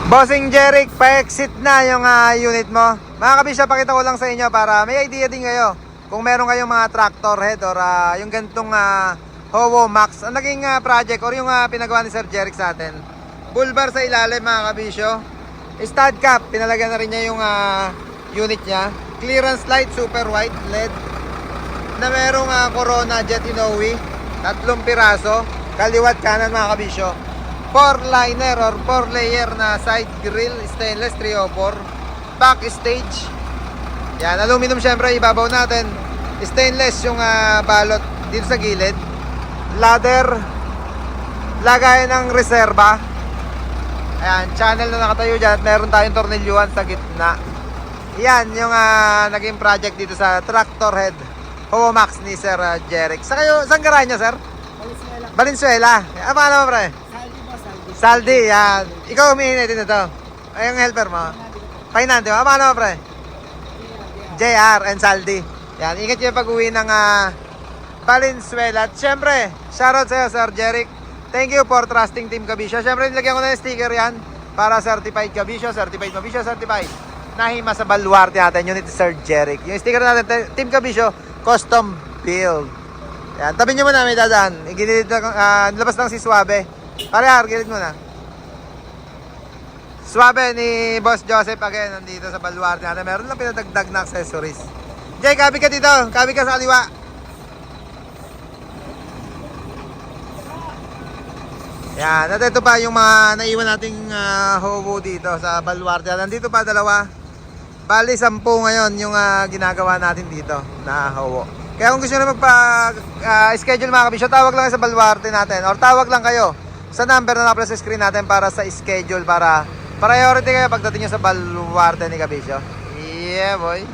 Bossing Jeric, pa-exit na yung unit mo. Mga kabisyo, pakita ko lang sa inyo para may idea din kayo. Kung meron kayong mga tractor head or yung gantong Howo Max. Ang naging project or yung pinagawa ni Sir Jeric sa atin. Bull bar sa ilalim mga kabisyo. Stud cap, pinalagyan na rin niya yung unit niya. Clearance light, super white LED. Na merong Corona Jet Inoue. 3 piraso. Kaliwat kanan mga kabisyo. 4-liner or 4-layer na side grill, stainless 304. Backstage. Yan, aluminum syempre ibabaw natin. Stainless yung balot dito sa gilid. Ladder. Lagay ng reserba. Ayan, channel na nakatayo dyan at meron tayong tornilyuan sa gitna. Yan yung naging project dito sa tractor head Howo Max ni Sir Jeric. Saan garahe nyo, sir? Valenzuela. Paano mo, pre? Saldi, yan. Ikaw humihingi din ito. Ay, yung helper mo. Pahinante mo. Paano mo, pre? JR and Saldi. Yan, ingat nyo pag uwi ng Valenzuela. At syempre, shoutout sa'yo, Sir Jeric. Thank you for trusting Team Kabisyo. Syempre, nilagyan ko na yung sticker yan para certified Kabisyo, certified Kabisyo, certified Nahima sa baluarte natin. Unit Sir Jeric. Yung sticker natin, Team Kabisyo, custom build. Yan, tabi nyo muna, may dadaan. Nilabas lang si Suabe. Parehar, gilid mo na. Suabe ni Boss Joseph again, nandito sa baluarte natin. Meron lang pinadagdag na accessories. Jay, kabi ka dito. Kabi ka sa kaliwa. Yan, at ito pa yung mga naiwan nating hobo dito sa baluarte. Nandito pa dalawa. Bali, 10 ngayon yung ginagawa natin dito na hobo. Kaya kung gusto nyo magpa-schedule mga kabisyo, tawag lang sa baluarte natin. Or tawag lang kayo sa number na naka sa screen natin para sa schedule, para priority kayo pagdating nyo sa baluarte ni Kabisyo. Yeah, boy.